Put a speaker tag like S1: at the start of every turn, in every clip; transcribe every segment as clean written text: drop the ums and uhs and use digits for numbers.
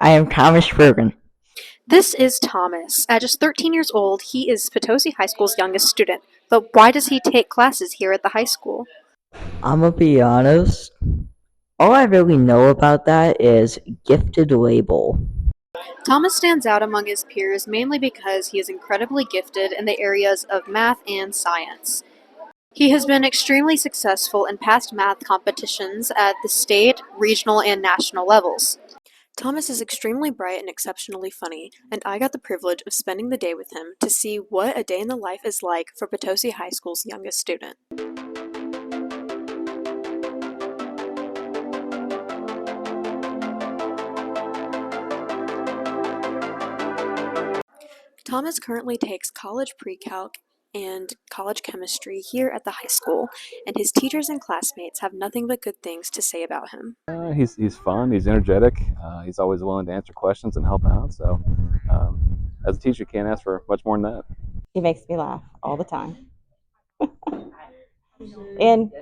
S1: I am Thomas Bergen.
S2: This is Thomas. At just 13 years old, he is Potosi High School's youngest student. But why does he take classes here at the high school?
S1: I'm gonna be honest. All I really know about that is gifted label.
S2: Thomas stands out among his peers mainly because he is incredibly gifted in the areas of math and science. He has been extremely successful in past math competitions at the state, regional, and national levels. Thomas is extremely bright and exceptionally funny, and I got the privilege of spending the day with him to see what a day in the life is like for Potosi High School's youngest student. Thomas currently takes college pre-calc and college chemistry here at the high school, and his teachers and classmates have nothing but good things to say about him.
S3: He's fun. He's energetic. He's always willing to answer questions and help out. So, as a teacher, can't ask for much more than that.
S4: He makes me laugh all the time. And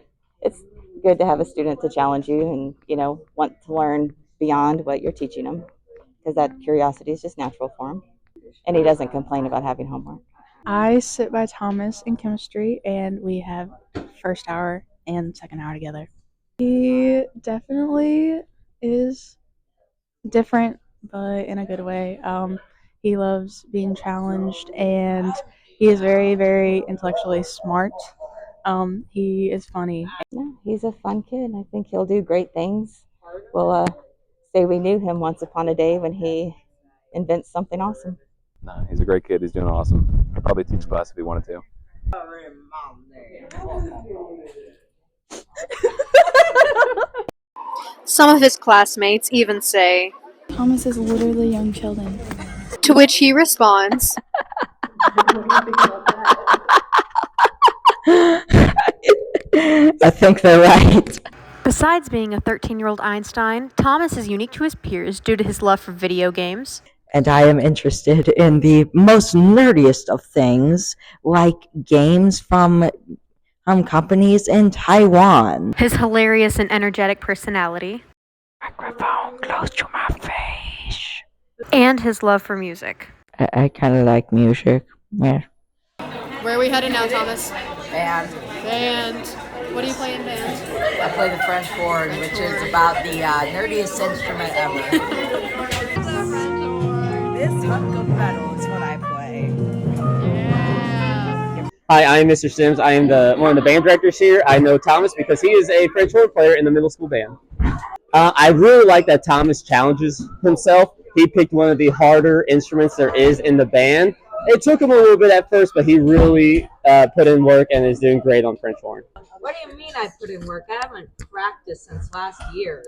S4: it's good to have a student to challenge you and, want to learn beyond what you're teaching them because that curiosity is just natural for him. And he doesn't complain about having homework.
S5: I sit by Thomas in chemistry, and we have first hour and second hour together. He definitely is different, but in a good way. He loves being challenged, and he is very, very intellectually smart. He is funny.
S4: Yeah, he's a fun kid. I think he'll do great things. We'll say we knew him once upon a day when he invents something awesome.
S3: Nah, he's a great kid. He's doing awesome. He'll probably teach class if he wanted to.
S2: Some of his classmates even say,
S6: Thomas is literally young Sheldon.
S2: to which he responds,
S1: I think they're right.
S2: Besides being a 13-year-old Einstein, Thomas is unique to his peers due to his love for video games,
S1: And I am interested in the most nerdiest of things, like games from companies in Taiwan.
S2: his hilarious and energetic personality,
S1: Microphone close to my face.
S2: and his love for music.
S1: I kind of like music. Yeah.
S2: Where are we headed now, Thomas?
S7: Band.
S2: Band. What do you play in band?
S7: I play the French horn, which is about the nerdiest instrument ever. This hunk of metal is what I play.
S8: Hi, I'm Mr. Sims. I am one of the band directors here. I know Thomas because he is a French horn player in the middle school band. I really like that Thomas challenges himself. He picked one of the harder instruments there is in the band. It took him a little bit at first, but he really put in work and is doing great on French horn.
S7: What do you mean I put in work? I haven't practiced since last year.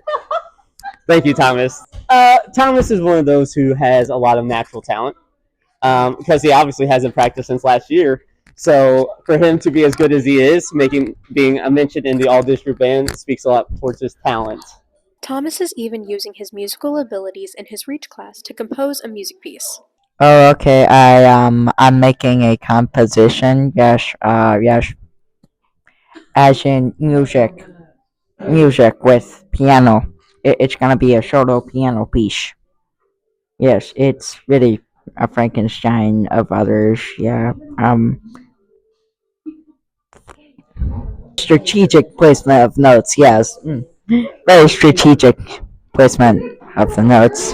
S8: Thank you, Thomas. Thomas is one of those who has a lot of natural talent because he obviously hasn't practiced since last year. So for him to be as good as he is, being mentioned in the all-district band speaks a lot towards his talent.
S2: Thomas is even using his musical abilities in his Reach class to compose a music piece.
S1: Oh, okay. I'm making a composition. Yes. Yes. As in music with piano. It's gonna be a solo piano piece. Yes, it's really a Frankenstein of others. Yeah. Strategic placement of notes. Yes. Very strategic placement of the notes.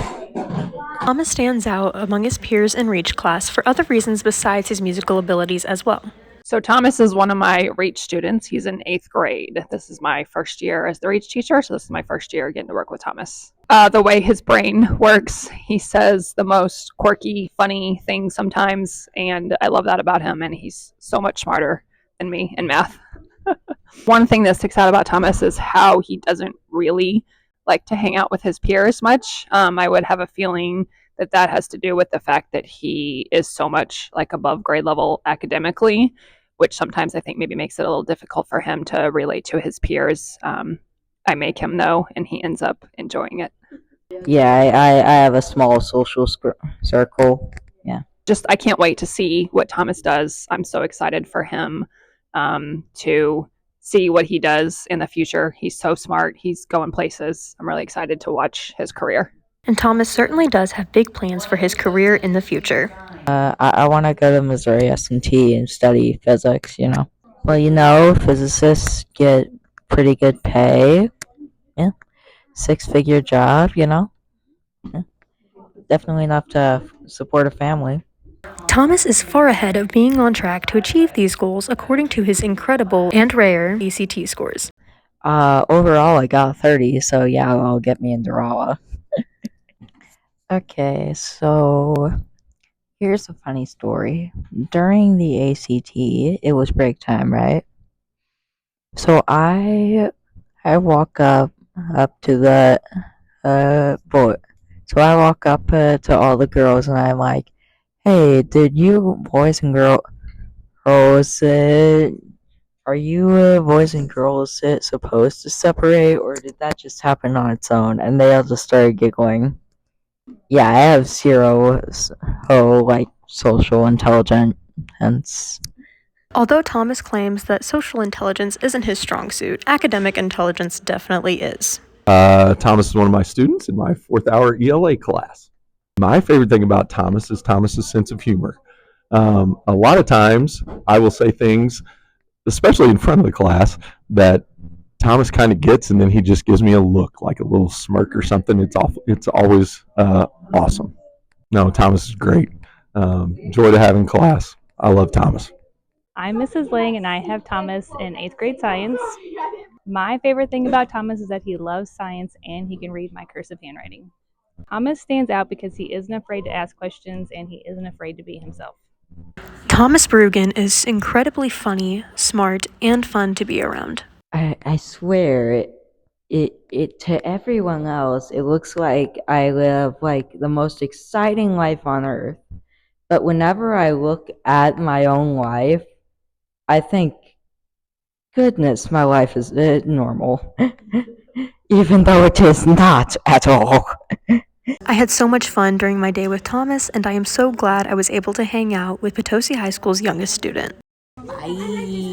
S2: Thomas stands out among his peers in Reach class for other reasons besides his musical abilities as well.
S9: So Thomas is one of my Reach students. He's in 8th grade. This is my first year as the Reach teacher, so this is my first year getting to work with Thomas. The way his brain works, he says the most quirky, funny things sometimes, and I love that about him, and he's so much smarter than me in math. One thing that sticks out about Thomas is how he doesn't really like to hang out with his peers much. I would have a feeling that has to do with the fact that he is so much like above grade level academically, which sometimes I think maybe makes it a little difficult for him to relate to his peers. I make him though, and he ends up enjoying it.
S1: Yeah, I have a small social circle. Yeah.
S9: I can't wait to see what Thomas does. I'm so excited for him to see what he does in the future. He's so smart. He's going places. I'm really excited to watch his career.
S2: And Thomas certainly does have big plans for his career in the future.
S1: I want to go to Missouri S&T and study physics, Well, physicists get pretty good pay. Yeah. Six-figure job. Yeah. Definitely enough to support a family.
S2: Thomas is far ahead of being on track to achieve these goals according to his incredible and rare ACT scores.
S1: Overall, I got 30, so yeah, that'll get me into Rolla. Okay, so here's a funny story. During the ACT, it was break time, right? So I walk up to the boy. So I walk up to all the girls and I'm like, "Hey, did you boys and girls are you boys and girls supposed to separate, or did that just happen on its own?" And they all just started giggling. Yeah, I have zero social intelligence.
S2: Although Thomas claims that social intelligence isn't his strong suit, academic intelligence definitely is.
S10: Thomas is one of my students in my 4th hour ELA class. My favorite thing about Thomas is Thomas's sense of humor. A lot of times I will say things, especially in front of the class, that Thomas kind of gets, and then he just gives me a look, like a little smirk or something. It's always awesome. No, Thomas is great. Joy to have in class. I love Thomas.
S11: I'm Mrs. Ling, and I have Thomas in 8th grade science. My favorite thing about Thomas is that he loves science and he can read my cursive handwriting. Thomas stands out because he isn't afraid to ask questions and he isn't afraid to be himself.
S2: Thomas Brugan is incredibly funny, smart, and fun to be around.
S1: I swear it to everyone else it looks like I live like the most exciting life on earth. But whenever I look at my own life, I think, goodness, my life is normal. Even though it is not at all.
S2: I had so much fun during my day with Thomas, and I am so glad I was able to hang out with Potosi High School's youngest student.
S7: Bye.